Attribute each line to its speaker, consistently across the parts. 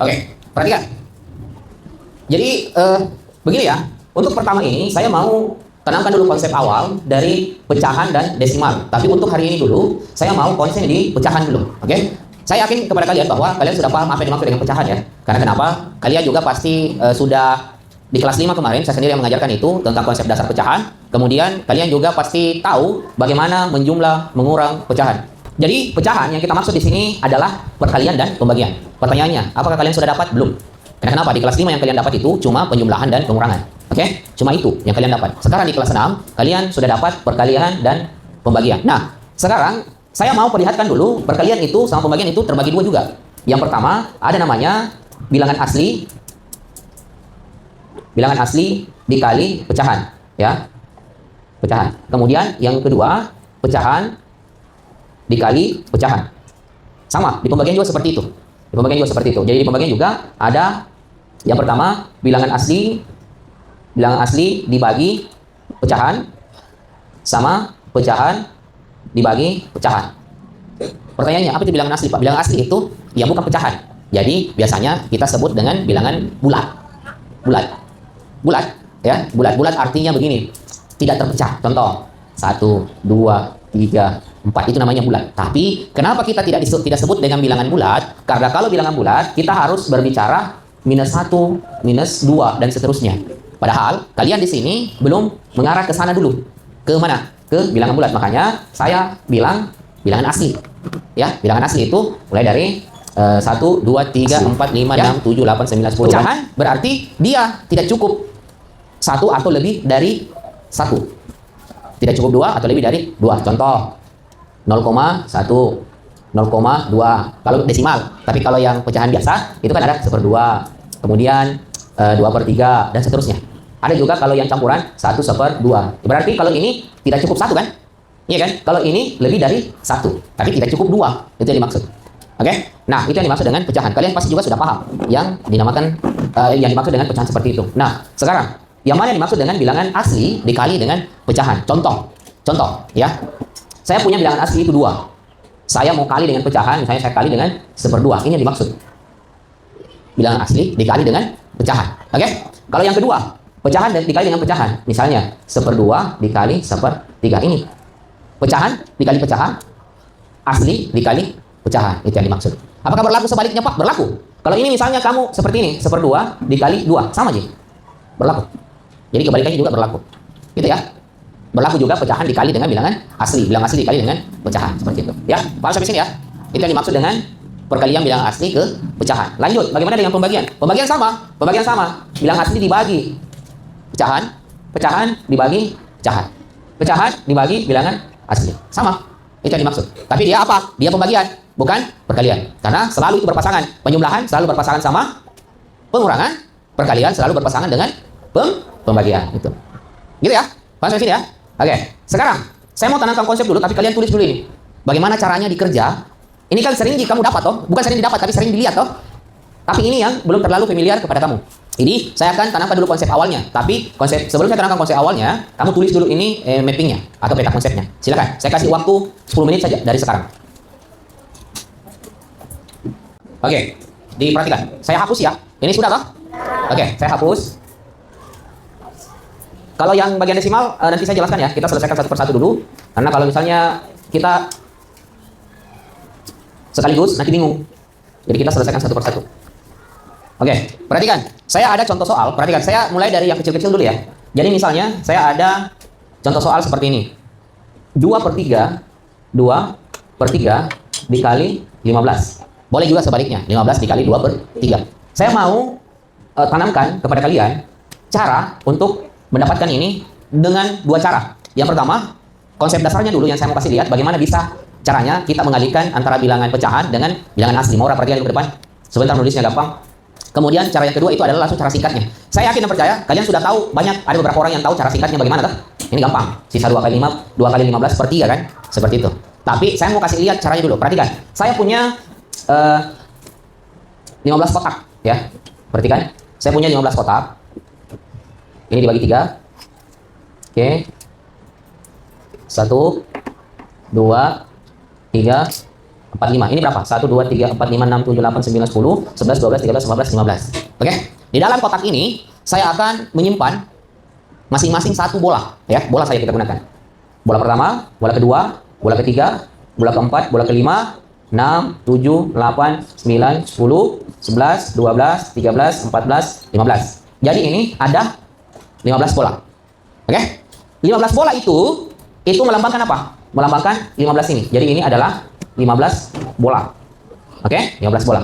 Speaker 1: Oke, perhatikan. Jadi begini ya. Untuk pertama ini saya mau tanamkan dulu konsep awal dari pecahan dan desimal. Tapi untuk hari ini dulu saya mau konsen di pecahan dulu. Oke? Saya yakin kepada kalian bahwa kalian sudah paham apa yang dimaksud dengan pecahan ya. Karena kenapa? Kalian juga pasti sudah di kelas 5 kemarin saya sendiri yang mengajarkan itu tentang konsep dasar pecahan. Kemudian kalian juga pasti tahu bagaimana menjumlah, mengurang pecahan. Jadi pecahan yang kita maksud di sini adalah perkalian dan pembagian. Pertanyaannya, apakah kalian sudah dapat? Belum. Karena kenapa? Di kelas 5 yang kalian dapat itu cuma penjumlahan dan pengurangan. Oke? Cuma itu yang kalian dapat. Sekarang di kelas 6, kalian sudah dapat perkalian dan pembagian. Nah, sekarang saya mau perlihatkan dulu perkalian itu sama pembagian itu terbagi dua juga. Yang pertama, ada namanya bilangan asli. Bilangan asli dikali pecahan, ya. Pecahan. Kemudian yang kedua, pecahan dikali pecahan. Sama, di pembagian juga seperti itu. Di pembagian juga seperti itu. Jadi di pembagian juga ada yang pertama, bilangan asli dibagi pecahan sama pecahan dibagi pecahan. Pertanyaannya, apa itu bilangan asli, Pak? Bilangan asli itu ya bukan pecahan. Jadi biasanya kita sebut dengan bilangan bulat. Bulat, ya. Bulat artinya begini, tidak terpecah. Contoh, 1, 2, 3, 4 itu namanya bulat. Tapi kenapa kita tidak sebut dengan bilangan bulat? Karena kalau bilangan bulat kita harus berbicara -1, -2 dan seterusnya. Padahal kalian di sini belum mengarah ke sana dulu. Ke mana? Ke bilangan bulat. Makanya saya bilang bilangan asli. Ya, bilangan asli itu mulai dari 1, 2, 3, 4, 5, 6, 7, 8, 9, 10. Pecahan berarti dia tidak cukup 1 atau lebih dari 1. Tidak cukup 2 atau lebih dari 2. Contoh 0,1, 0,2 kalau desimal. Tapi kalau yang pecahan biasa itu kan ada 1/2, kemudian 2/3 dan seterusnya. Ada juga kalau yang campuran 1/2. Berarti kalau ini tidak cukup 1 kan? Iya kan? Kalau ini lebih dari 1, tapi tidak cukup 2. Itu yang dimaksud. Oke? Nah, itu yang dimaksud dengan pecahan. Kalian pasti juga sudah paham yang dinamakan yang dimaksud dengan pecahan seperti itu. Nah, sekarang yang mana yang dimaksud dengan bilangan asli dikali dengan pecahan? Contoh ya. Saya punya bilangan asli itu 2. Saya mau kali dengan pecahan, misalnya saya kali dengan 1/2. Ini yang dimaksud. Bilangan asli dikali dengan pecahan. Oke? Kalau yang kedua, pecahan dikali dengan pecahan. Misalnya 1/2 dikali 1/3. Ini pecahan dikali pecahan, asli dikali pecahan. Itu yang dimaksud. Apakah berlaku sebaliknya, Pak? Berlaku. Kalau ini misalnya kamu seperti ini, 1/2 dikali 2. Sama aja. Berlaku. Jadi kebalikannya juga berlaku. Gitu ya. Berlaku juga pecahan dikali dengan bilangan asli. Bilangan asli dikali dengan pecahan. Seperti itu. Ya, paham sampai sini ya? Itu yang dimaksud dengan perkalian bilangan asli ke pecahan. Lanjut, bagaimana dengan pembagian? Pembagian sama. Bilangan asli dibagi pecahan, pecahan dibagi pecahan. Pecahan dibagi bilangan asli. Sama. Itu yang dimaksud. Tapi dia apa? Dia pembagian, bukan perkalian. Karena selalu itu berpasangan. Penjumlahan selalu berpasangan sama pengurangan, perkalian selalu berpasangan dengan pembagian. Gitu. Gitu ya? Paham sampai sini ya? Oke, sekarang saya mau tanamkan konsep dulu, tapi kalian tulis dulu ini. Bagaimana caranya dikerja? Ini kan sering kamu dapat toh, bukan sering didapat, tapi sering dilihat toh. Tapi ini yang belum terlalu familiar kepada kamu. Ini saya akan tanamkan dulu konsep awalnya. Tapi sebelum saya tanamkan konsep awalnya, kamu tulis dulu ini mappingnya atau peta konsepnya. Silakan, saya kasih waktu 10 menit saja dari sekarang. Oke, diperhatikan. Saya hapus ya. Ini sudah toh? Oke, saya hapus. Kalau yang bagian desimal nanti saya jelaskan ya. Kita selesaikan satu persatu dulu. Karena kalau misalnya kita sekaligus nanti bingung. Jadi kita selesaikan satu persatu. Oke, perhatikan. Saya ada contoh soal. Perhatikan, saya mulai dari yang kecil-kecil dulu ya. Jadi misalnya saya ada contoh soal seperti ini. 2/3 dikali 15. Boleh juga sebaliknya. 15 dikali 2/3. Saya mau tanamkan kepada kalian cara untuk mendapatkan ini dengan dua cara. Yang pertama, konsep dasarnya dulu yang saya mau kasih lihat bagaimana bisa caranya kita mengalihkan antara bilangan pecahan dengan bilangan asli. Mau perhatikan ke depan. Sebentar nulisnya gampang. Kemudian cara yang kedua itu adalah langsung cara singkatnya. Saya yakin dan percaya kalian sudah tahu, ada beberapa orang yang tahu cara singkatnya bagaimana toh? Ini gampang. Sisa 2 kali 15/3 kan? Seperti itu. Tapi saya mau kasih lihat caranya dulu. Perhatikan. Saya punya 15 kotak ya. Perhatikan. Saya punya 15 kotak. Ini dibagi 3. Oke. 1, 2, 3, 45. Ini berapa? 1, 2, 3, 4, 5, 6, 7, 8, 9, 10, 11, 12, 13, 14, 15. Oke? Di dalam kotak ini, saya akan menyimpan masing-masing satu bola. Ya, bola saya kita gunakan. Bola pertama, bola kedua, bola ketiga, bola keempat, bola kelima, 6, 7, 8, 9, 10, 11, 12, 13, 14, 15. Jadi ini ada 15 bola. Oke? 15 bola itu melambangkan apa? Melambangkan 15 ini. Jadi ini adalah 15 bola. Oke? 15 bola.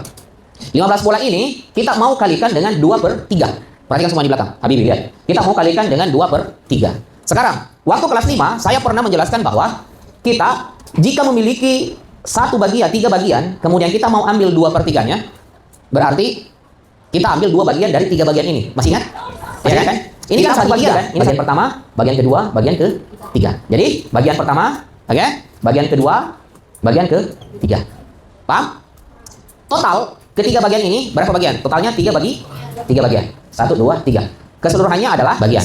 Speaker 1: 15 bola ini kita mau kalikan dengan 2/3. Perhatikan semua di belakang. Habibie, lihat. Kita mau kalikan dengan 2/3. Sekarang, waktu kelas 5, saya pernah menjelaskan bahwa kita jika memiliki 1 bagian, 3 bagian, kemudian kita mau ambil 2/3-nya, berarti kita ambil 2 bagian dari 3 bagian ini. Masih ingat? Ya kan? Ini kan 1 bagian kan? Ini bagian pertama, bagian kedua, bagian ketiga. Jadi, bagian pertama, oke? Bagian kedua, bagian ketiga. Paham? Total ketiga bagian ini berapa bagian? Totalnya 3 bagi 3 bagian. 1, 2, 3. Keseluruhannya adalah bagian.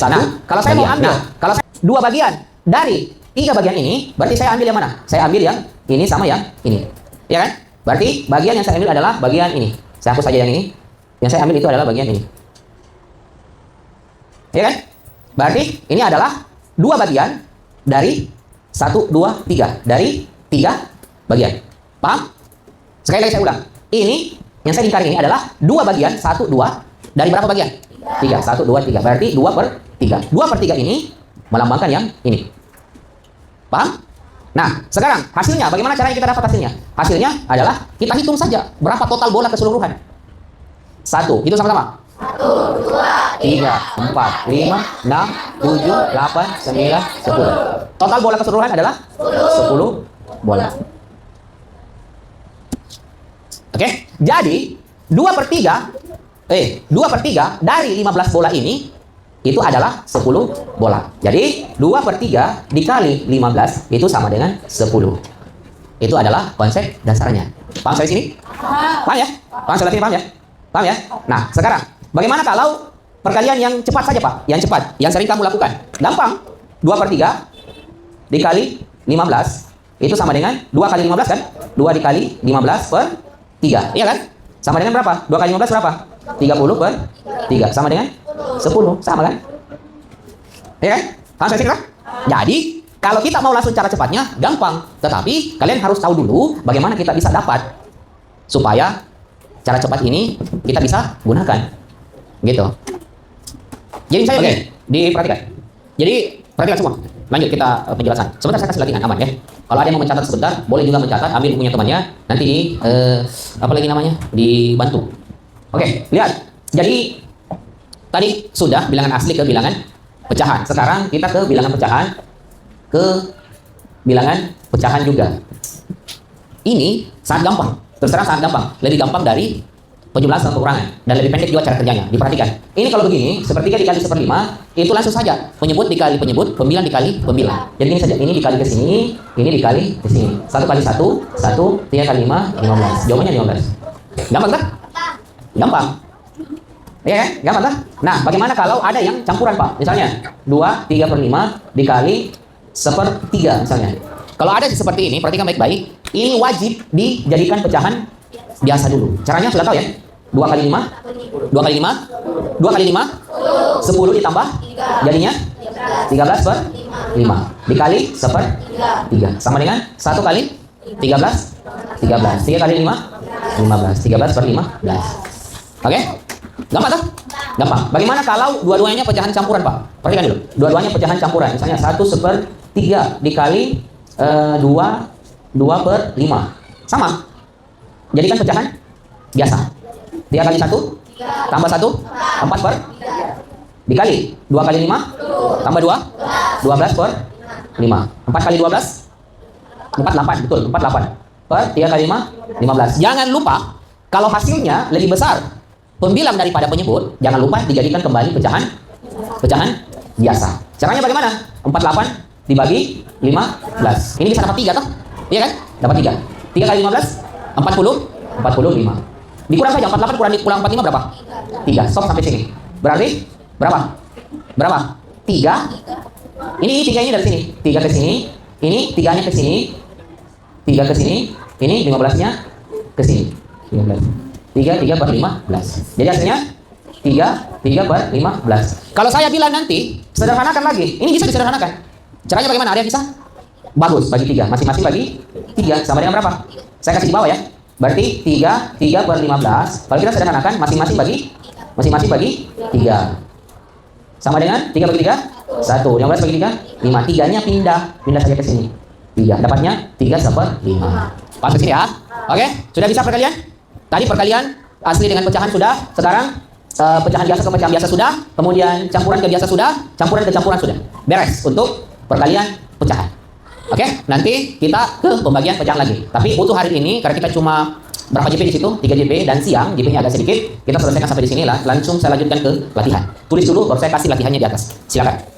Speaker 1: Kalau saya mau ambil, kalau saya 2 bagian dari 3 bagian ini, berarti saya ambil yang mana? Saya ambil yang ini sama yang ini. Ya kan? Berarti bagian yang saya ambil adalah bagian ini. Saya hapus saja yang ini. Yang saya ambil itu adalah bagian ini. Ya kan? Berarti ini adalah 2 bagian dari 1, 2, 3. Dari 3 bagian. Paham? Sekali lagi saya ulang. Ini yang saya lingkari ini adalah 2 bagian, 1, 2. Dari berapa bagian? 3. 1, 2, 3. Berarti 2/3. 2/3 ini melambangkan yang ini. Paham? Nah, sekarang hasilnya, bagaimana caranya kita dapat hasilnya? Hasilnya adalah kita hitung saja berapa total bola keseluruhan. 1, hitung sama-sama. 1, 2, 3, 4, 5, 6, 7, 8, 9, 10. Total bola keseluruhan adalah 10 bola. Oke, jadi 2/3 dari 15 bola ini itu adalah 10 bola. Jadi 2/3 dikali 15 itu sama dengan 10. Itu adalah konsep dasarnya. Paham sampai sini? Paham ya? Paham sampai sini, paham ya? Paham ya? Nah, sekarang bagaimana kalau perkalian yang cepat saja, Pak? Yang cepat, yang sering kamu lakukan. Gampang. 2/3 dikali 15 itu sama dengan 2 kali 15 kan? 2 dikali 15/3. Iya kan? Sama dengan berapa? 2 kali 15 berapa? 30/3. Sama dengan 10. Sama kan? Iya kan? Paham sampai sini kan? Jadi, kalau kita mau langsung cara cepatnya, gampang. Tetapi, kalian harus tahu dulu bagaimana kita bisa dapat. Supaya cara cepat ini kita bisa gunakan. Gitu. Jadi saya diperhatikan. Jadi, perhatikan semua. Lanjut kita penjelasan. Sebentar saya kasih latihan, aman ya. Kalau ada yang mau mencatat sebentar, boleh juga mencatat, ambil bukunya temannya. Nanti apa lagi namanya? Dibantu. Oke, lihat. Jadi tadi sudah bilangan asli ke bilangan pecahan. Sekarang kita ke bilangan pecahan, ke bilangan pecahan juga. Ini sangat gampang. Terus terang sangat gampang. Lebih gampang dari penjumlahan sama pengurangan, dan lebih pendek juga cara kerjanya. Diperhatikan. Ini kalau begini, sepertiga dikali 1/5, itu langsung saja penyebut dikali penyebut, pembilang dikali pembilang. Jadi ini saja, ini dikali ke sini, ini dikali ke sini. 1 kali 1, 1, 3 kali 5, 15. Jawabannya 15. Gampang kan? Gampang. Iya kan? Gampang kan? Nah, bagaimana kalau ada yang campuran, Pak? Misalnya 2, 3/5 dikali 1/3 misalnya. Kalau ada seperti ini, perhatikan baik-baik. Ini wajib dijadikan pecahan biasa dulu. Caranya sudah tahu ya? 2 kali 5, 2 kali 5, 2 kali 5, 10 ditambah, jadinya 13/5. Dikali 1/3. Sama dengan 1 kali 13, 13. 3 kali 5, 15. 13/15. Oke? Gampang tak? Gampang. Bagaimana kalau dua-duanya pecahan campuran, Pak? Perhatikan dulu. Dua-duanya pecahan campuran. Misalnya 1/3 dikali 2/5. Sama. Jadikan pecahan biasa. 3 kali 1 tambah 1 4/, dikali 2 kali 5 tambah 2 12/5. 4 kali 12 48, betul, 48 per 3 kali 5 15. Jangan lupa kalau hasilnya lebih besar pembilang daripada penyebut, jangan lupa dijadikan kembali pecahan biasa. Caranya bagaimana? 48 dibagi 15. Ini bisa dapat 3 toh? Iya kan? Dapat 3. 3 kali 15 45. Dikurang saja 48 kurang 45 berapa? 3. Stop sampai sini. Berarti berapa? 3. Ini 3 ini dari sini. 3 ke sini. Ini 3-nya ke sini. 3 ke sini. Ini 15-nya ke sini. 15. 3 per 15. Jadi hasilnya 3 per 15. Kalau saya bilang nanti, sederhanakan lagi. Ini bisa disederhanakan. Caranya bagaimana? Ada yang bisa? Bagus, bagi 3. Masing-masing bagi 3. Sama dengan berapa? Saya kasih di bawah ya. Berarti 3 per 15. Kalau kita sederhanakan, masing-masing bagi 3. Sama dengan 3 bagi 3? 1. 15 bagi 3? 5. 3-nya pindah saja ke sini. 3. Dapatnya 3/5. Paham ke sini ya? Oke, sudah bisa perkalian? Tadi perkalian asli dengan pecahan sudah. Sekarang pecahan biasa ke pecahan biasa sudah. Kemudian campuran ke biasa sudah. Campuran ke campuran sudah. Beres untuk perkalian pecahan. Oke, nanti kita ke pembagian pecahan lagi. Tapi untuk hari ini karena kita cuma berapa JP di situ? 3 JP dan siang JP-nya agak sedikit. Kita selesaikan sampai di sini lah. Langsung saya lanjutkan ke latihan. Tulis dulu baru saya kasih latihannya di atas. Silakan.